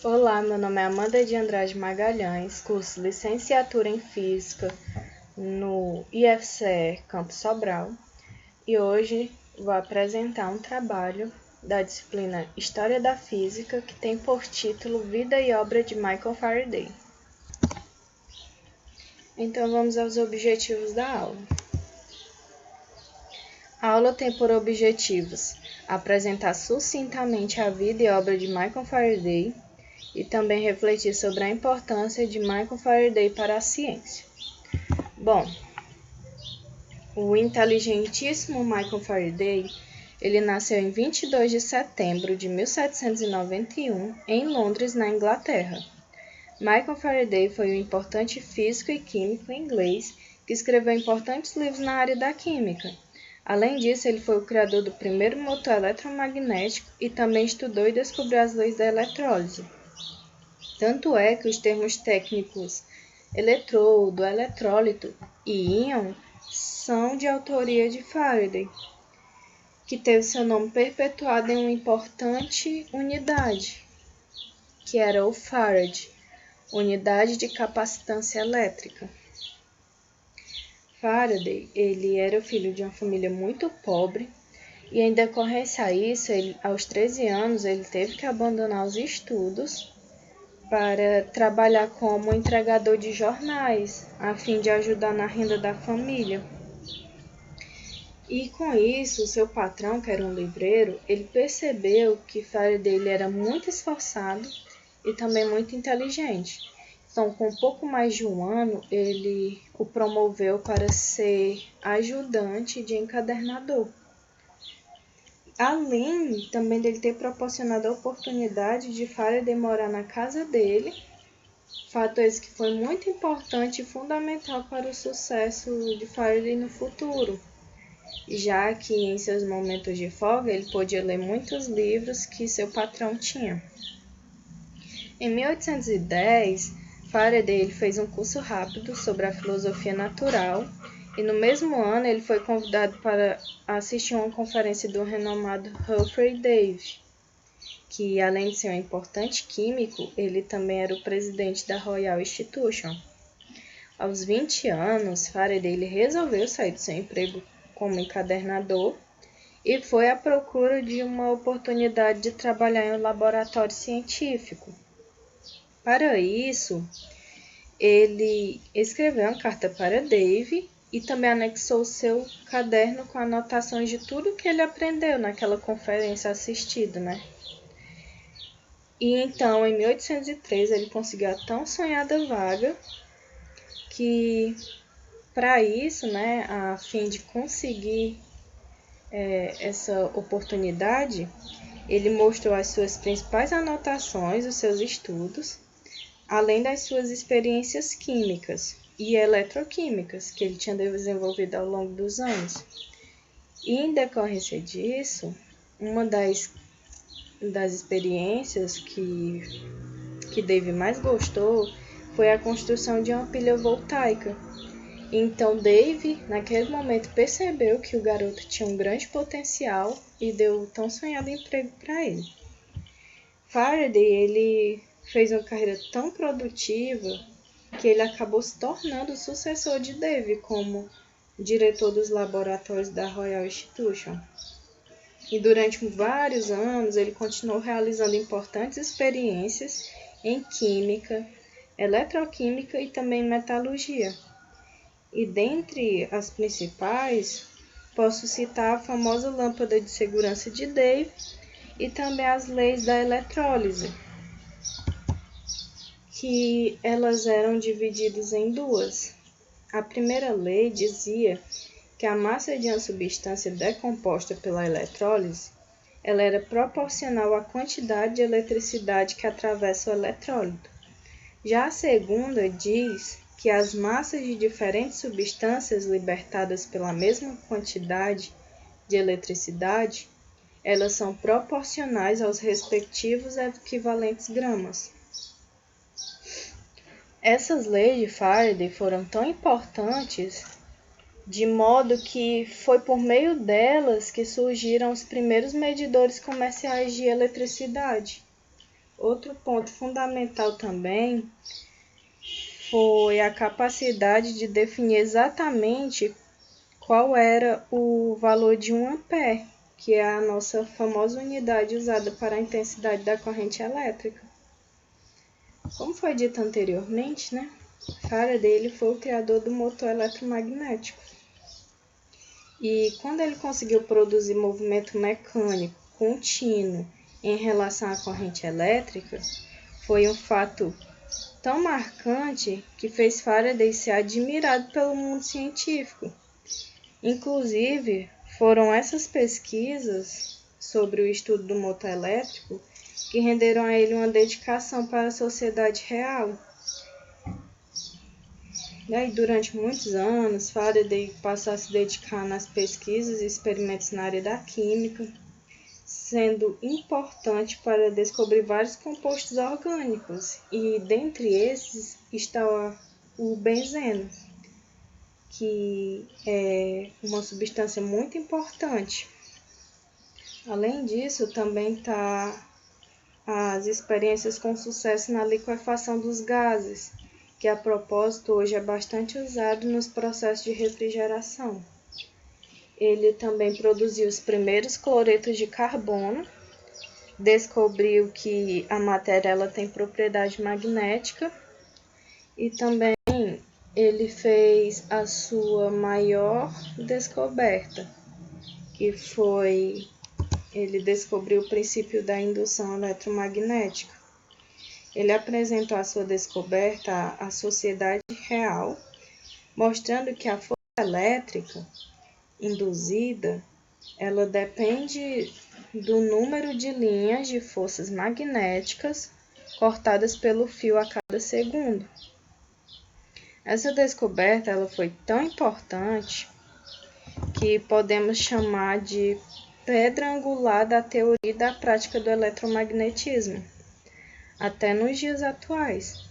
Olá, meu nome é Amanda de Andrade Magalhães, curso Licenciatura em Física no IFCE Campus Sobral, e hoje vou apresentar um trabalho da disciplina História da Física que tem por título Vida e Obra de Michael Faraday. Então vamos aos objetivos da aula. A aula tem por objetivos apresentar sucintamente a vida e obra de Michael Faraday, e também refletir sobre a importância de Michael Faraday para a ciência. Bom, o inteligentíssimo Michael Faraday, ele nasceu em 22 de setembro de 1791 em Londres, na Inglaterra. Michael Faraday foi um importante físico e químico inglês que escreveu importantes livros na área da química. Além disso, ele foi o criador do primeiro motor eletromagnético e também estudou e descobriu as leis da eletrólise. Tanto é que os termos técnicos eletrodo, eletrólito e íon são de autoria de Faraday, que teve seu nome perpetuado em uma importante unidade, que era o farad, unidade de capacitância elétrica. Faraday, ele era filho de uma família muito pobre e, em decorrência a isso, aos 13 anos, ele teve que abandonar os estudos para trabalhar como entregador de jornais, a fim de ajudar na renda da família. E com isso, seu patrão, que era um livreiro, ele percebeu que Faraday era muito esforçado e também muito inteligente. Então, com pouco mais de um ano, ele o promoveu para ser ajudante de encadernador. Além também dele ter proporcionado a oportunidade de Faraday morar na casa dele, fato esse que foi muito importante e fundamental para o sucesso de Faraday no futuro, já que em seus momentos de folga ele podia ler muitos livros que seu patrão tinha. Em 1810, Faraday fez um curso rápido sobre a filosofia natural e no mesmo ano ele foi convidado para assistir uma conferência do renomado Humphry Davy, que além de ser um importante químico, ele também era o presidente da Royal Institution. Aos 20 anos, Faraday resolveu sair do seu emprego como encadernador e foi à procura de uma oportunidade de trabalhar em um laboratório científico. Para isso, ele escreveu uma carta para Davy e também anexou seu caderno com anotações de tudo que ele aprendeu naquela conferência assistida, E então, em 1803, ele conseguiu a tão sonhada vaga que, para isso, a fim de conseguir essa oportunidade, ele mostrou as suas principais anotações, os seus estudos, além das suas experiências químicas e eletroquímicas que ele tinha desenvolvido ao longo dos anos. E, em decorrência disso, uma das experiências que Davy mais gostou foi a construção de uma pilha voltaica. Então Davy, naquele momento, percebeu que o garoto tinha um grande potencial e deu o tão sonhado emprego para ele. Faraday, ele fez uma carreira tão produtiva que ele acabou se tornando o sucessor de Davy como diretor dos laboratórios da Royal Institution. E durante vários anos ele continuou realizando importantes experiências em química, eletroquímica e também metalurgia. E dentre as principais, posso citar a famosa lâmpada de segurança de Davy e também as leis da eletrólise, que elas eram divididas em duas. A primeira lei dizia que a massa de uma substância decomposta pela eletrólise, ela era proporcional à quantidade de eletricidade que atravessa o eletrólito. Já a segunda diz que as massas de diferentes substâncias libertadas pela mesma quantidade de eletricidade, elas são proporcionais aos respectivos equivalentes gramas. Essas leis de Faraday foram tão importantes de modo que foi por meio delas que surgiram os primeiros medidores comerciais de eletricidade. Outro ponto fundamental também foi a capacidade de definir exatamente qual era o valor de 1 ampere, que é a nossa famosa unidade usada para a intensidade da corrente elétrica. Como foi dito anteriormente, Faraday ele foi o criador do motor eletromagnético. E quando ele conseguiu produzir movimento mecânico contínuo em relação à corrente elétrica, foi um fato tão marcante que fez Faraday ser admirado pelo mundo científico. Inclusive, foram essas pesquisas sobre o estudo do motor elétrico que renderam a ele uma dedicação para a sociedade real. E durante muitos anos, Faraday passou a se dedicar nas pesquisas e experimentos na área da química, sendo importante para descobrir vários compostos orgânicos, e dentre esses está o benzeno, que é uma substância muito importante. Além disso, também está as experiências com sucesso na liquefação dos gases, que a propósito hoje é bastante usado nos processos de refrigeração. Ele também produziu os primeiros cloretos de carbono, descobriu que a matéria ela tem propriedade magnética e também ele fez a sua maior descoberta, que foi ele descobriu o princípio da indução eletromagnética. Ele apresentou a sua descoberta à sociedade real, mostrando que a força elétrica induzida, ela depende do número de linhas de forças magnéticas cortadas pelo fio a cada segundo. Essa descoberta ela foi tão importante que podemos chamar de pedra angular da teoria e da prática do eletromagnetismo, até nos dias atuais.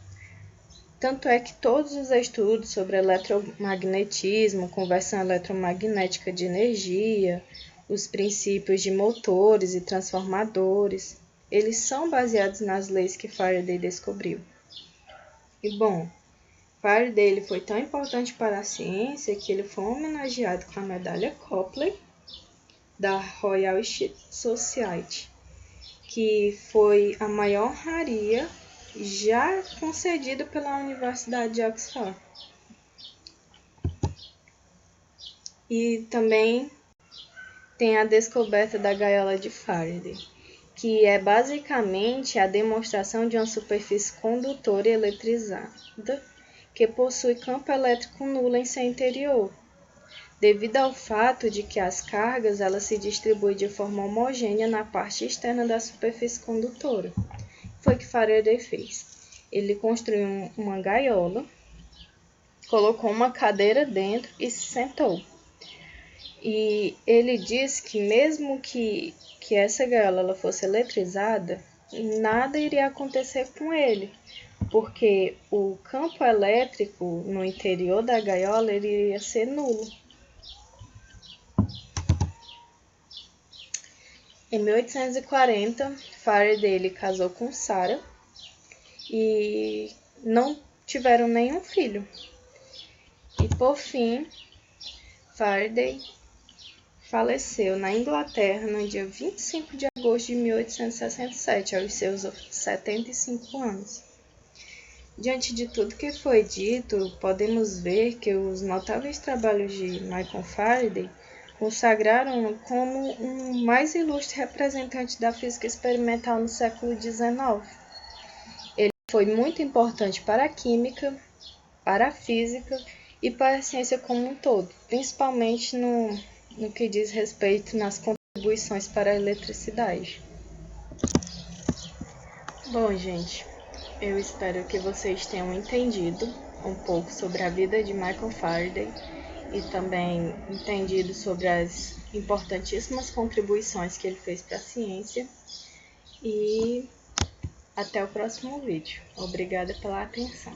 Tanto é que todos os estudos sobre eletromagnetismo, conversão eletromagnética de energia, os princípios de motores e transformadores, eles são baseados nas leis que Faraday descobriu. E bom, Faraday ele foi tão importante para a ciência que ele foi homenageado com a medalha Copley da Royal Society, que foi a maior honraria já concedida pela Universidade de Oxford. E também tem a descoberta da gaiola de Faraday, que é basicamente a demonstração de uma superfície condutora e eletrizada que possui campo elétrico nulo em seu interior, devido ao fato de que as cargas elas se distribuem de forma homogênea na parte externa da superfície condutora. Foi o que Faraday fez. Ele construiu uma gaiola, colocou uma cadeira dentro e se sentou. E ele disse que mesmo que essa gaiola ela fosse eletrizada, nada iria acontecer com ele, porque o campo elétrico no interior da gaiola iria ser nulo. Em 1840, Faraday ele casou com Sarah e não tiveram nenhum filho. E por fim, Faraday faleceu na Inglaterra no dia 25 de agosto de 1867, aos seus 75 anos. Diante de tudo que foi dito, podemos ver que os notáveis trabalhos de Michael Faraday consagraram-no como um mais ilustre representante da física experimental no século XIX. Ele foi muito importante para a química, para a física e para a ciência como um todo, principalmente no que diz respeito nas contribuições para a eletricidade. Bom, gente, eu espero que vocês tenham entendido um pouco sobre a vida de Michael Faraday e também entendido sobre as importantíssimas contribuições que ele fez para a ciência. E até o próximo vídeo. Obrigada pela atenção.